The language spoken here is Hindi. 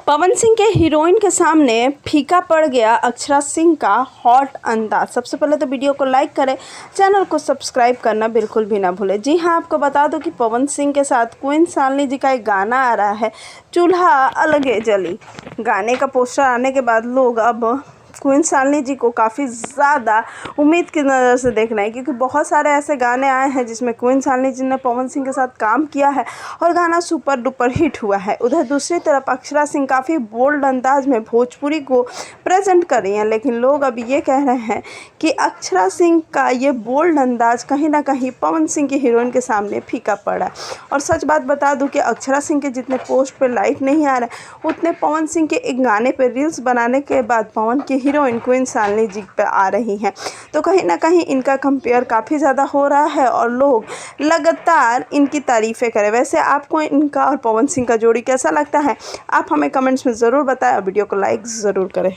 पवन सिंह के हीरोइन के सामने फीका पड़ गया अक्षरा सिंह का हॉट अंदाज। सबसे पहले तो वीडियो को लाइक करें, चैनल को सब्सक्राइब करना बिल्कुल भी ना भूलें। जी हाँ, आपको बता दूं कि पवन सिंह के साथ क्वीन शालिनी जी का एक गाना आ रहा है, चूल्हा अलगे जली। गाने का पोस्टर आने के बाद लोग अब क्वीन शालिनी जी को काफ़ी ज़्यादा उम्मीद की नज़र से देख रहे हैं, क्योंकि बहुत सारे ऐसे गाने आए हैं जिसमें क्वीन शालिनी जी ने पवन सिंह के साथ काम किया है और गाना सुपर डुपर हिट हुआ है। उधर दूसरी तरफ अक्षरा सिंह काफ़ी बोल्ड अंदाज में भोजपुरी को प्रेजेंट कर रही हैं, लेकिन लोग अब ये कह रहे हैं कि अक्षरा सिंह का ये बोल्ड अंदाज कहीं ना कहीं पवन सिंह की हीरोइन के सामने फीका पड़ा है। और सच बात बता दूं कि अक्षरा सिंह के जितने पोस्ट पे लाइक नहीं आ रहे, उतने पवन सिंह के एक गाने पे रील्स बनाने के बाद पवन की हीरोइन क्वीन शालिनी जी पे आ रही हैं। तो कहीं ना कहीं इनका कंपेयर काफ़ी ज़्यादा हो रहा है और लोग लगातार इनकी तारीफ़ें करें। वैसे आपको इनका और पवन सिंह का जोड़ी कैसा लगता है, आप हमें कमेंट्स में ज़रूर बताएं और वीडियो को लाइक ज़रूर करें।